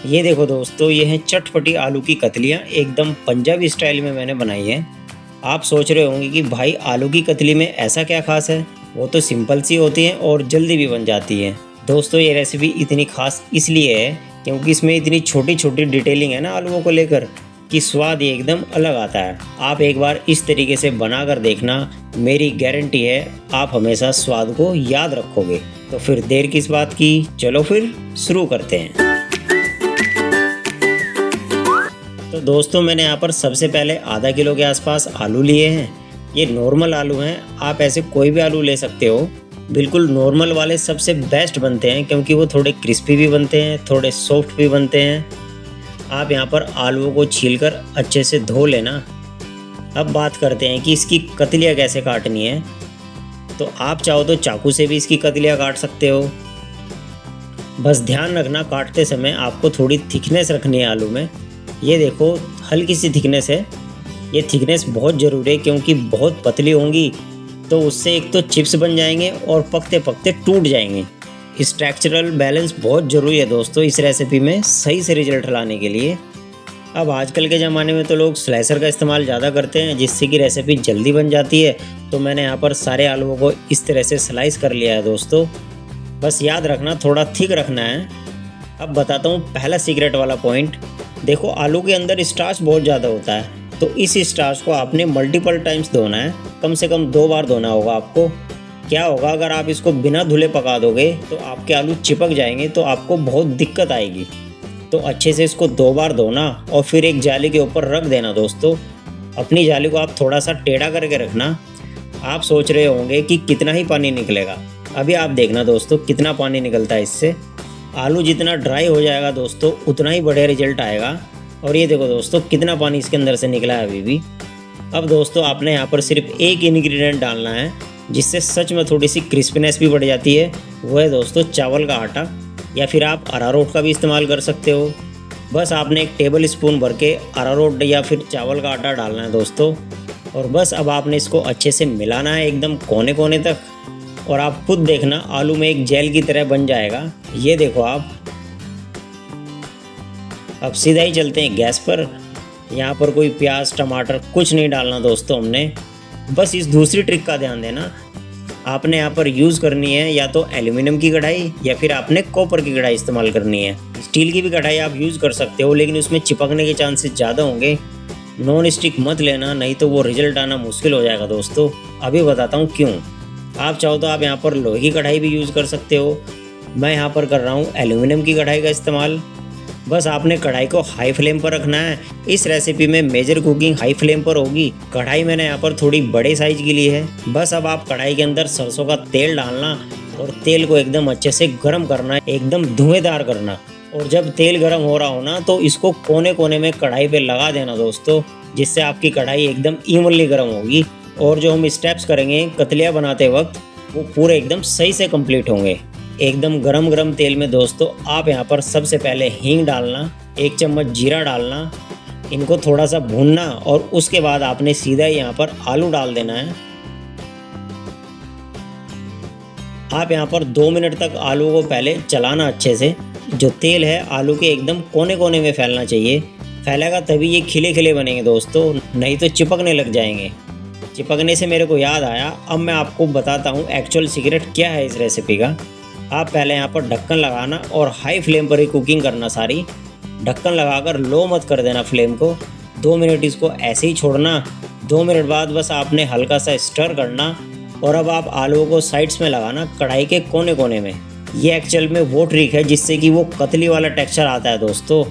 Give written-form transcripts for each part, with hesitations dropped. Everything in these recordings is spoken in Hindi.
ये देखो दोस्तों, ये हैं चटपटी आलू की कतलियाँ, एकदम पंजाबी स्टाइल में मैंने बनाई हैं। आप सोच रहे होंगे कि भाई आलू की कतली में ऐसा क्या ख़ास है? वो तो सिंपल सी होती हैं और जल्दी भी बन जाती हैं। दोस्तों ये रेसिपी इतनी ख़ास इसलिए है क्योंकि इसमें इतनी छोटी-छोटी डिटेलिंग है ना आलूओं को लेकर कि स्वाद ही एकदम अलग आता है। आप एक बार इस तरीके से बनाकर देखना, मेरी गारंटी है आप हमेशा स्वाद को याद रखोगे। तो फिर देर किस बात की, चलो फिर शुरू करते हैं। तो दोस्तों मैंने यहाँ पर सबसे पहले आधा किलो के आसपास आलू लिए हैं। ये नॉर्मल आलू हैं, आप ऐसे कोई भी आलू ले सकते हो। बिल्कुल नॉर्मल वाले सबसे बेस्ट बनते हैं क्योंकि वो थोड़े क्रिस्पी भी बनते हैं, थोड़े सॉफ्ट भी बनते हैं। आप यहाँ पर आलूओं को छीलकर अच्छे से धो लेना। अब बात करते हैं कि इसकी कतलियाँ कैसे काटनी है। तो आप चाहो तो चाकू से भी इसकी कतलियाँ काट सकते हो। बस ध्यान रखना काटते समय आपको थोड़ी थिकनेस रखनी है आलू में। ये देखो हल्की सी थिकनेस है। ये थिकनेस बहुत ज़रूरी है क्योंकि बहुत पतली होंगी तो उससे एक तो चिप्स बन जाएंगे और पकते पकते टूट जाएंगे। स्ट्रक्चरल बैलेंस बहुत ज़रूरी है दोस्तों इस रेसिपी में सही से रिजल्ट लाने के लिए। अब आजकल के ज़माने में तो लोग स्लाइसर का इस्तेमाल ज़्यादा करते हैं जिससे कि रेसिपी जल्दी बन जाती है। तो मैंने यहाँ पर सारे आलूओं को इस तरह से स्लाइस कर लिया है दोस्तों। बस याद रखना थोड़ा थिक रखना है। अब बताता हूँ पहला सीक्रेट वाला पॉइंट। देखो आलू के अंदर स्टार्च बहुत ज़्यादा होता है तो इस स्टार्च को आपने मल्टीपल टाइम्स धोना है, कम से कम 2 बार धोना होगा आपको। क्या होगा अगर आप इसको बिना धुले पका दोगे तो आपके आलू चिपक जाएंगे तो आपको बहुत दिक्कत आएगी। तो अच्छे से इसको 2 बार धोना और फिर एक जाली के ऊपर रख देना दोस्तों। अपनी जाली को आप थोड़ा सा टेढ़ा करके रखना। आप सोच रहे होंगे कि कितना ही पानी निकलेगा, अभी आप देखना दोस्तों कितना पानी निकलता है इससे। आलू जितना ड्राई हो जाएगा दोस्तों उतना ही बढ़िया रिजल्ट आएगा। और ये देखो दोस्तों कितना पानी इसके अंदर से निकला है अभी भी। अब दोस्तों आपने यहाँ पर सिर्फ एक इंग्रेडिएंट डालना है जिससे सच में थोड़ी सी क्रिस्पीनेस भी बढ़ जाती है। वो है दोस्तों चावल का आटा, या फिर आप अरारोट का भी इस्तेमाल कर सकते हो। बस आपने 1 टेबल स्पून भर के अरारोट या फिर चावल का आटा डालना है दोस्तों। और बस अब आपने इसको अच्छे से मिलाना है एकदम कोने कोने तक। और आप खुद देखना आलू में एक जेल की तरह बन जाएगा। ये देखो आप। अब सीधा ही चलते हैं गैस पर। यहाँ पर कोई प्याज टमाटर कुछ नहीं डालना दोस्तों हमने। बस इस दूसरी ट्रिक का ध्यान देना, आपने यहाँ पर यूज़ करनी है या तो एल्यूमिनियम की कढ़ाई या फिर आपने कॉपर की कढ़ाई इस्तेमाल करनी है। स्टील की भी कढ़ाई आप यूज़ कर सकते हो लेकिन उसमें चिपकने के चांसेस ज़्यादा होंगे। नॉन स्टिक मत लेना, नहीं तो वो रिजल्ट आना मुश्किल हो जाएगा दोस्तों। अभी बताता हूँ क्यों। आप चाहो तो आप यहाँ पर लोहे की कढ़ाई भी यूज़ कर सकते हो। मैं यहाँ पर कर रहा हूँ एल्यूमिनियम की कढ़ाई का इस्तेमाल। बस आपने कढ़ाई को हाई फ्लेम पर रखना है। इस रेसिपी में मेजर कुकिंग हाई फ्लेम पर होगी। कढ़ाई मैंने यहाँ पर थोड़ी बड़े साइज की ली है। बस अब आप कढ़ाई के अंदर सरसों का तेल डालना और तेल को एकदम अच्छे से गर्म करना, एकदम धुएंधार करना। और जब तेल गर्म हो रहा हो ना तो इसको कोने कोने में कढ़ाई पे लगा देना दोस्तों, जिससे आपकी कढ़ाई एकदम इवनली गर्म होगी। और जो हम स्टेप्स करेंगे कतलियाँ बनाते वक्त वो पूरे एकदम सही से कंप्लीट होंगे। एकदम गरम गरम तेल में दोस्तों आप यहाँ पर सबसे पहले हींग डालना, 1 चम्मच जीरा डालना, इनको थोड़ा सा भूनना और उसके बाद आपने सीधा यहाँ पर आलू डाल देना है। आप यहाँ पर 2 मिनट तक आलू को पहले चलाना अच्छे से। जो तेल है आलू के एकदम कोने कोने में फैलना चाहिए। फैलेगा तभी ये खिले खिले बनेंगे दोस्तों, नहीं तो चिपकने लग जाएंगे। चिपकने से मेरे को याद आया, अब मैं आपको बताता हूँ एक्चुअल सीक्रेट क्या है इस रेसिपी का। आप पहले यहाँ पर ढक्कन लगाना और हाई फ्लेम पर ही कुकिंग करना सारी। ढक्कन लगाकर लो मत कर देना फ्लेम को। 2 मिनट इसको ऐसे ही छोड़ना। 2 मिनट बाद बस आपने हल्का सा स्टर करना और अब आप आलूओं को साइड्स में लगाना कढ़ाई के कोने कोने में। ये एक्चुअल में वो ट्रिक है जिससे कि वो कतली वाला टेक्सचर आता है दोस्तों,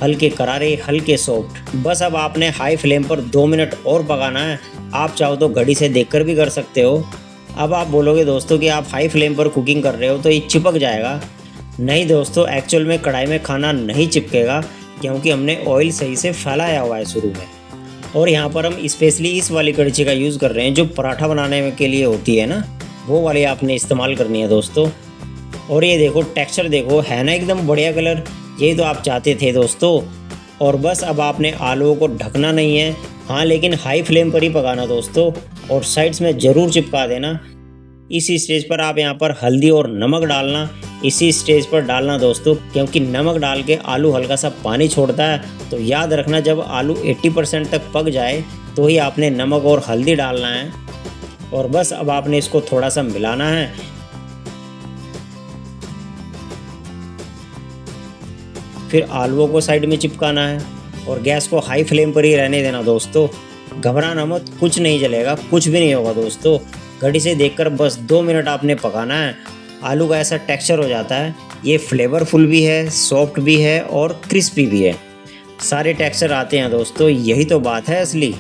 हल्के करारे हल्के सॉफ्ट। बस अब आपने हाई फ्लेम पर 2 मिनट और पकाना है। आप चाहो तो घड़ी से देखकर भी कर सकते हो। अब आप बोलोगे दोस्तों कि आप हाई फ्लेम पर कुकिंग कर रहे हो तो ये चिपक जाएगा। नहीं दोस्तों, एक्चुअल में कढ़ाई में खाना नहीं चिपकेगा क्योंकि हमने ऑयल सही से फैलाया हुआ है शुरू में। और यहाँ पर हम स्पेशली इस वाली कड़छी का यूज़ कर रहे हैं जो पराठा बनाने के लिए होती है ना, वो वाली आपने इस्तेमाल करनी है दोस्तों। और ये देखो टेक्सचर देखो, है ना एकदम बढ़िया कलर। यही तो आप चाहते थे दोस्तों। और बस अब आपने आलूओं को ढकना नहीं है, हाँ लेकिन हाई फ्लेम पर ही पकाना दोस्तों। और साइड्स में ज़रूर चिपका देना इसी स्टेज पर आप यहाँ पर हल्दी और नमक डालना, इसी स्टेज पर डालना दोस्तों, क्योंकि नमक डाल के आलू हल्का सा पानी छोड़ता है। तो याद रखना जब आलू 80% तक पक जाए तो ही आपने नमक और हल्दी डालना है। और बस अब आपने इसको थोड़ा सा मिलाना है। फिर आलूओं को साइड में चिपकाना है और गैस को हाई फ्लेम पर ही रहने देना दोस्तों। घबराना मत, कुछ नहीं जलेगा, कुछ भी नहीं होगा दोस्तों। घड़ी से देखकर बस 2 मिनट आपने पकाना है। आलू का ऐसा टेक्सचर हो जाता है, ये फ्लेवरफुल भी है, सॉफ्ट भी है और क्रिस्पी भी है। सारे टेक्सचर आते हैं दोस्तों, यही तो बात है असली।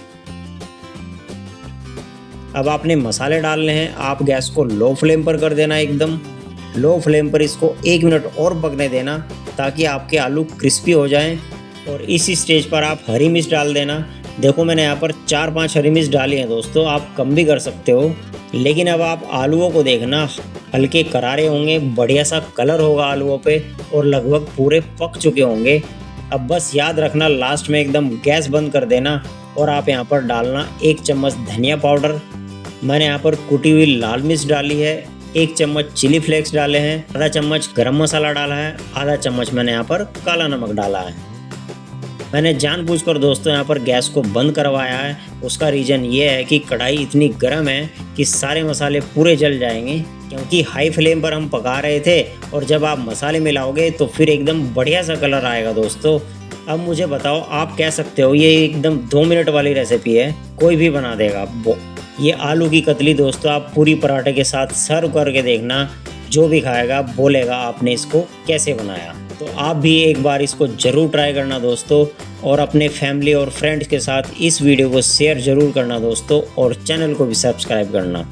अब आपने मसाले डालने हैं। आप गैस को लो फ्लेम पर कर देना, एकदम लो फ्लेम पर इसको 1 मिनट और पकने देना ताकि आपके आलू क्रिस्पी हो जाएं। और इसी स्टेज पर आप हरी मिर्च डाल देना। देखो मैंने यहाँ पर 4-5 हरी मिर्च डाली हैं दोस्तों, आप कम भी कर सकते हो। लेकिन अब आप आलूओं को देखना, हल्के करारे होंगे, बढ़िया सा कलर होगा आलूओं पे और लगभग पूरे पक चुके होंगे। अब बस याद रखना लास्ट में एकदम गैस बंद कर देना और आप यहाँ पर डालना 1 चम्मच धनिया पाउडर। मैंने यहाँ पर कुटी हुई लाल मिर्च डाली है, 1 चम्मच चिली फ्लेक्स डाले हैं, आधा चम्मच गरम मसाला डाला है, आधा चम्मच मैंने यहाँ पर काला नमक डाला है। मैंने जानबूझकर दोस्तों यहाँ पर गैस को बंद करवाया है। उसका रीज़न ये है कि कढ़ाई इतनी गर्म है कि सारे मसाले पूरे जल जाएंगे, क्योंकि हाई फ्लेम पर हम पका रहे थे। और जब आप मसाले मिलाओगे तो फिर एकदम बढ़िया सा कलर आएगा दोस्तों। अब मुझे बताओ, आप कह सकते हो ये एकदम 2 मिनट वाली रेसिपी है, कोई भी बना देगा। ये आलू की कतली दोस्तों आप पूरी पराठे के साथ सर्व करके देखना, जो भी खाएगा बोलेगा आपने इसको कैसे बनाया। तो आप भी एक बार इसको ज़रूर ट्राई करना दोस्तों, और अपने फैमिली और फ्रेंड्स के साथ इस वीडियो को शेयर ज़रूर करना दोस्तों, और चैनल को भी सब्सक्राइब करना।